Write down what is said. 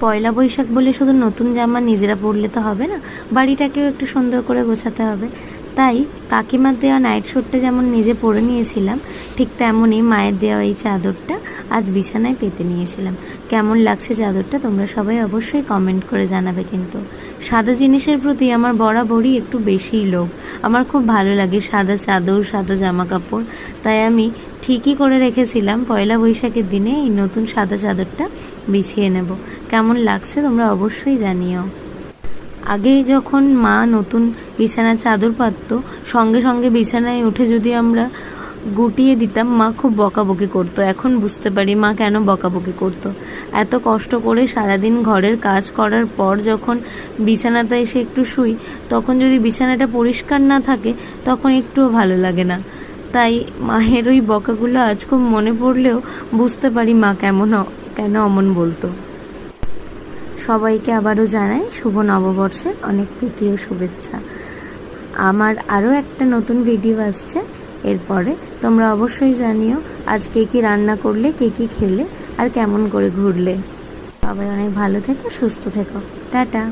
পয়লা বৈশাখ বলে শুধু নতুন জামা নিজেরা পরলে তো হবে না, বাড়িটাকেও একটু সুন্দর করে গোছাতে হবে। তাই কাকিমার দেওয়া নাইট স্যুটটা যেমন নিজে পরে নিয়েছিলাম, ঠিক তেমনই মায়ের দেওয়া এই চাদরটা আজ বিছানায় পেতে নিয়েছিলাম। কেমন লাগছে চাদরটা তোমরা সবাই অবশ্যই কমেন্ট করে জানাবে। কিন্তু সাদা জিনিসের প্রতি আমার বরাবরই একটু বেশিই লোভ। আমার খুব ভালো লাগে সাদা চাদর, সাদা জামা কাপড়। তাই আমি ঠিকই করে রেখেছিলাম পয়লা বৈশাখের দিনে এই নতুন সাদা চাদরটা বিছিয়ে নেব। কেমন লাগছে তোমরা অবশ্যই জানিও। আগে যখন মা নতুন বিছানার চাদর পাততো, সঙ্গে সঙ্গে বিছানায় উঠে যদি আমরা গুটিয়ে দিতাম, মা খুব বকাবকি করতো। এখন বুঝতে পারি মা কেন বকাবকি করতো। এত কষ্ট করে সারাদিন ঘরের কাজ করার পর যখন বিছানাতে এসে একটু শুই, তখন যদি বিছানাটা পরিষ্কার না থাকে তখন একটুও ভালো লাগে না। তাই মায়ের ওই বকাগুলো আজ খুব মনে পড়লেও বুঝতে পারি মা কেন অমন বলতো। সবাইকে আবারও জানাই শুভ নববর্ষের অনেক প্রীতি ও শুভেচ্ছা। আমার আরও একটা নতুন ভিডিও আসছে এরপরে, তোমরা অবশ্যই জানিও আজ কে কী রান্না করলে, কে কী খেলে, আর কেমন করে ঘুরলে। সবাই অনেক ভালো থেকো, সুস্থ থেকো। টাটা।